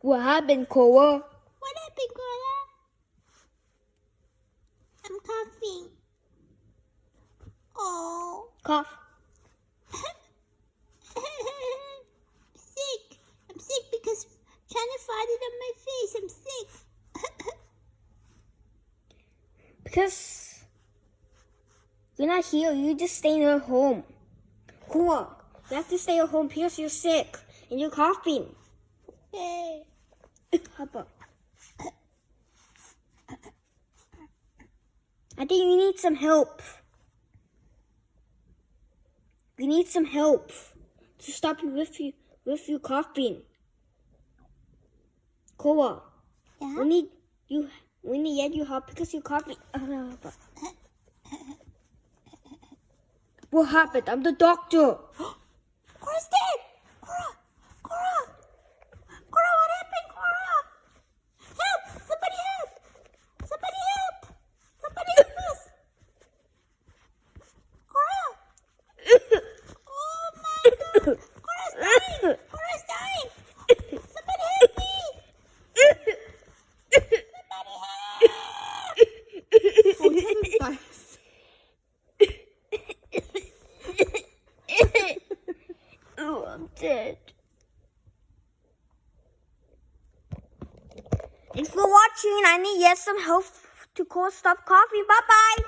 What happened, Cora? What happened, Cora? I'm coughing. Oh. Cough. Sick. I'm sick because China farted on my face. I'm sick. Because you're not here. You just staying at home. Cora, you have to stay at home because you're sick and you're coughing. Hey. Papa. I think you need some help. You need some help to stop you with you coughing. Cora, Yeah? we need your help because you're coughing. What happened? I'm the doctor. Cora's dead! Cora! Cora! Cora, what happened, Cora? Help! Somebody help! Somebody help! Somebody help us! Cora! Oh my God! Cora's dying! Cora's dying! Somebody help me! Somebody help! Oh, Tae's dying. Oh, I'm dead. Thanks for watching. I need some help to stop coughing. Bye bye.